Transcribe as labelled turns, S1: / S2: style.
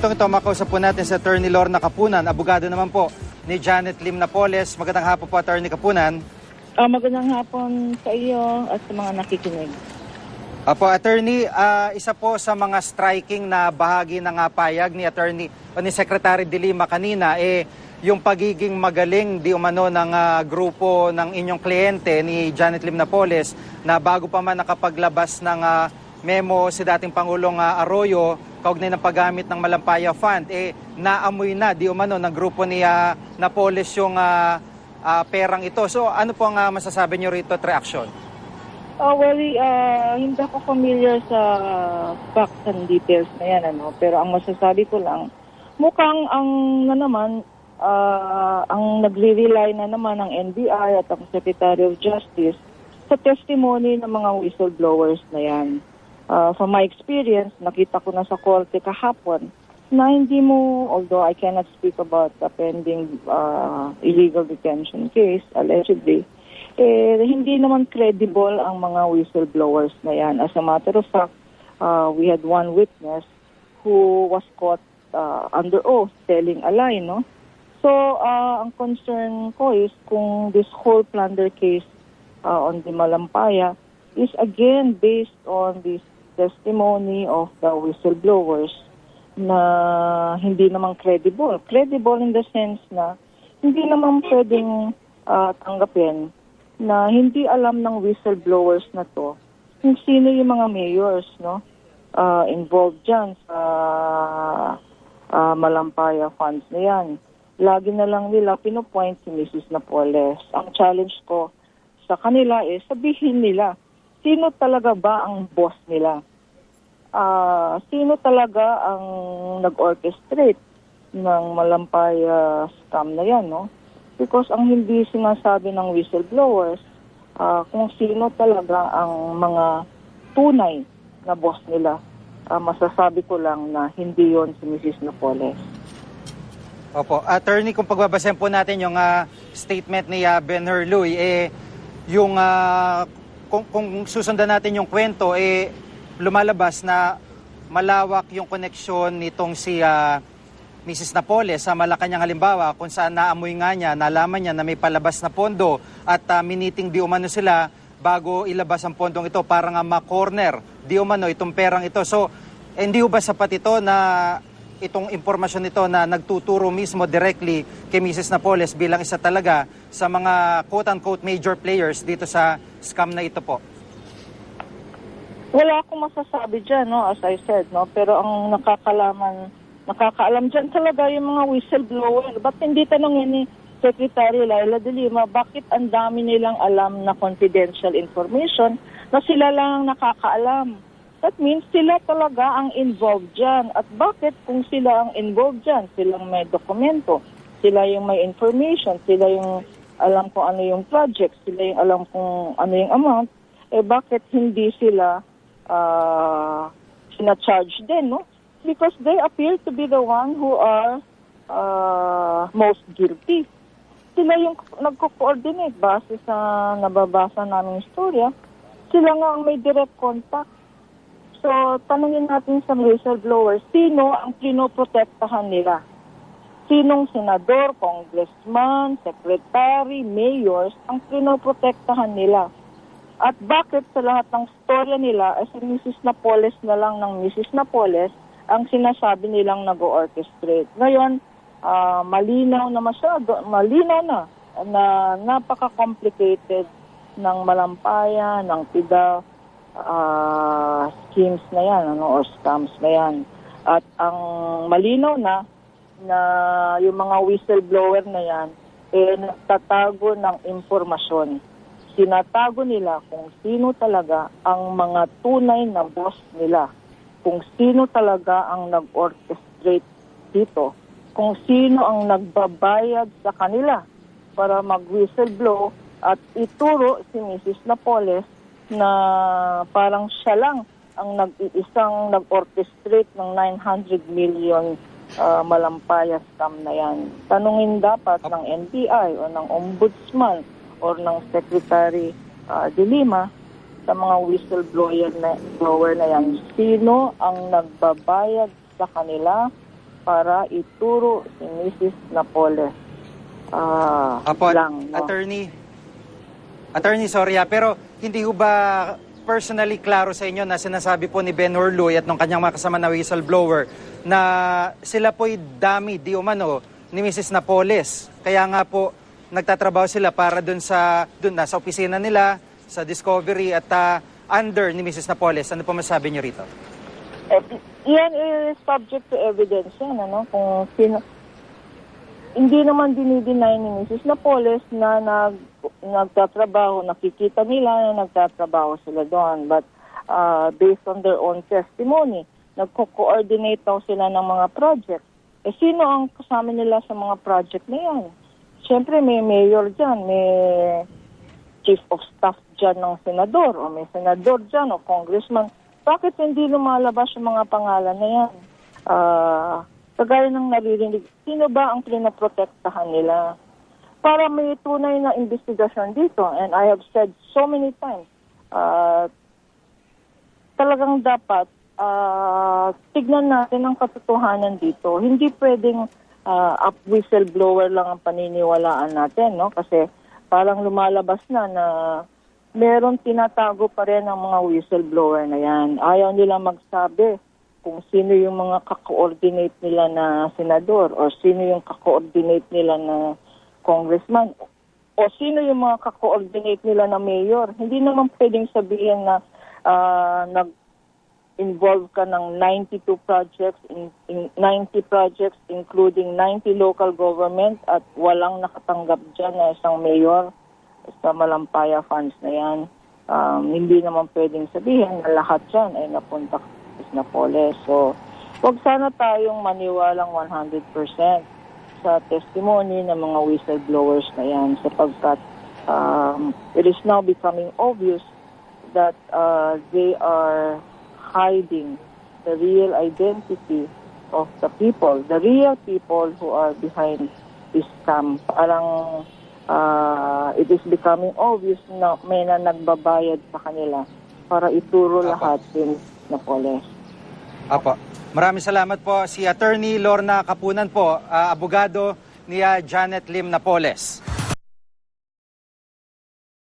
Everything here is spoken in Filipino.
S1: Itong ito, makausap po natin sa Attorney Lorna Kapunan, abogado naman po ni Janet Lim Napoles. Magandang hapon po, Attorney Kapunan.
S2: Magandang hapon sa iyo at sa mga nakikinig.
S1: Apo, Attorney, isa po sa mga striking na bahagi ng payag ni Attorney o ni Secretary de Lima kanina, yung pagiging magaling di umano ng grupo ng inyong kliyente ni Janet Lim Napoles na bago pa man nakapaglabas ng memo si dating Pangulong Arroyo kaugnay ng paggamit ng Malampaya Fund, naamoy na di umano ng grupo ni Napoles yung perang ito. So ano po ang masasabi niyo rito at reaction?
S2: Hindi ako familiar sa facts and details na yan, pero ang masasabi ko lang, mukhang ang nagre-rely na naman ng NBI at ang Secretary of Justice sa testimony ng mga whistleblowers na yan. From my experience, nakita ko na sa korte kahapon na hindi mo, although I cannot speak about the pending illegal detention case, allegedly, hindi naman credible ang mga whistleblowers na yan. As a matter of fact, we had one witness who was caught under oath telling a lie, no? So, ang concern ko is kung this whole plunder case on the Malampaya is again based on this testimony of the whistleblowers na hindi naman credible. Credible in the sense na hindi naman pwedeng tanggapin na hindi alam ng whistleblowers na to kung sino yung mga mayors, no, involved dyan sa Malampaya funds na yan. Lagi na lang nila pinopoint si Mrs. Napoles. Ang challenge ko sa kanila is sabihin nila, sino talaga ba ang boss nila? Sino talaga ang nag-orchestrate ng Malampaya scam na yan, no? Because ang hindi sinasabi ng whistleblowers, kung sino talaga ang mga tunay na boss nila, masasabi ko lang na hindi yon si Mrs. Napoles.
S1: Opo. Attorney, kung pagbabasehan po natin yung statement ni Ben Hurluy, yung kung susundan natin yung kwento, lumalabas na malawak yung koneksyon nitong si Mrs. Napoles sa Malacanang halimbawa, kung saan naamoy nga niya, nalaman niya na may palabas na pondo at miniting di umano sila bago ilabas ang pondong ito para nga ma-corner di umano itong perang ito. So, hindi ba sapat ito na itong impormasyon nito na nagtuturo mismo directly kay Mrs. Napoles bilang isa talaga sa mga quote-unquote major players dito sa scam na ito po?
S2: Wala akong masasabi dyan, no, as I said, no, pero ang nakakaalam dyan talaga yung mga whistleblower. Ba't hindi tanongin ni Secretary Laila de Lima, bakit ang dami nilang alam na confidential information na sila lang ang nakakaalam? That means sila talaga ang involved dyan. At bakit kung sila ang involved dyan, silang may dokumento, sila yung may information, sila yung alam kung ano yung project, sila yung alam kung ano yung amount, bakit hindi sila sina-charge din, no? Because they appear to be the one who are most guilty. Sila yung nagko-coordinate base sa nababasa naming istorya. Sila nga ang may direct contact. So, tanungin natin sa whistleblowers, sino ang pinoprotektahan nila? Sinong senador, congressman, secretary, mayors ang pinoprotektahan nila? At bakit sa lahat ng storya nila ay si Mrs. Napoles na lang ng Mrs. Napoles ang sinasabi nilang nag-orchestrate? Ngayon, malinaw na napaka-complicated ng Malampaya, ng PIDA schemes na yan, or scams na yan. At ang malinaw na yung mga whistleblower na yan, nagtatago ng impormasyon. Sinatago nila kung sino talaga ang mga tunay na boss nila, kung sino talaga ang nag-orchestrate dito, kung sino ang nagbabayad sa kanila para mag-whistleblow at ituro si Mrs. Napoles na parang siya lang ang nag-iisang nag-orchestrate ng 900 million Malampaya scam na yan. Tanungin dapat ng NBI o ng Ombudsman or ng Secretary de Lima sa mga whistleblower na yan, sino ang nagbabayad sa kanila para ituro si Mrs. Napoles.
S1: Apo,
S2: Lang, no?
S1: Attorney, sorry pero hindi ho ba personally klaro sa inyo na sinasabi po ni Ben Hurluy at ng kanyang mga kasama na whistleblower na sila po'y dami di umano ni Mrs. Napoles. Kaya nga po nagtatrabaho sila para dun sa opisina nila, sa Discovery at under ni Mrs. Napoles. Ano po masabi niyo rito?
S2: Yan is subject to evidence yan, ano? Kung sino, hindi naman dinideny ni Mrs. Napoles na nagtatrabaho, nakikita nila na nagtatrabaho sila doon. But based on their own testimony, nagko-coordinate daw sila ng mga project. Sino ang kasama nila sa mga project na yan? Siyempre may mayor dyan, may chief of staff dyan ng senador, o may senador dyan, o congressman. Bakit hindi lumalabas yung mga pangalan na yan? Kagaya ng naririnig, sino ba ang pinaprotektahan nila? Para may tunay na investigasyon dito. And I have said so many times, talagang dapat tignan natin ang katotohanan dito. Hindi pwedeng whistleblower lang ang paniniwalaan natin, no? Kasi parang lumalabas na meron tinatago pa rin ang mga whistleblower na yan. Ayaw nila magsabi kung sino yung mga ka-coordinate nila na senador o sino yung ka-coordinate nila na congressman o sino yung mga ka-coordinate nila na mayor. Hindi naman pwedeng sabihin na nag-involve ka ng 92 projects, 90 projects including 90 local government at walang nakatanggap dyan na isang mayor sa Malampaya funds na yan. Hindi naman pwedeng sabihin na lahat dyan ay napunta na Napoles. So, wag sana tayong maniwalang 100% sa testimony ng mga whistleblowers na yan sapagkat it is now becoming obvious that they are hiding the real identity of the people, the real people who are behind this scam. Parang it is becoming obvious na may na nagbabayad sa kanila para ituro lahat din Napoles.
S1: Apo. Maraming salamat po si Attorney Lorna Kapunan po, abogado ni Janet Lim Napoles.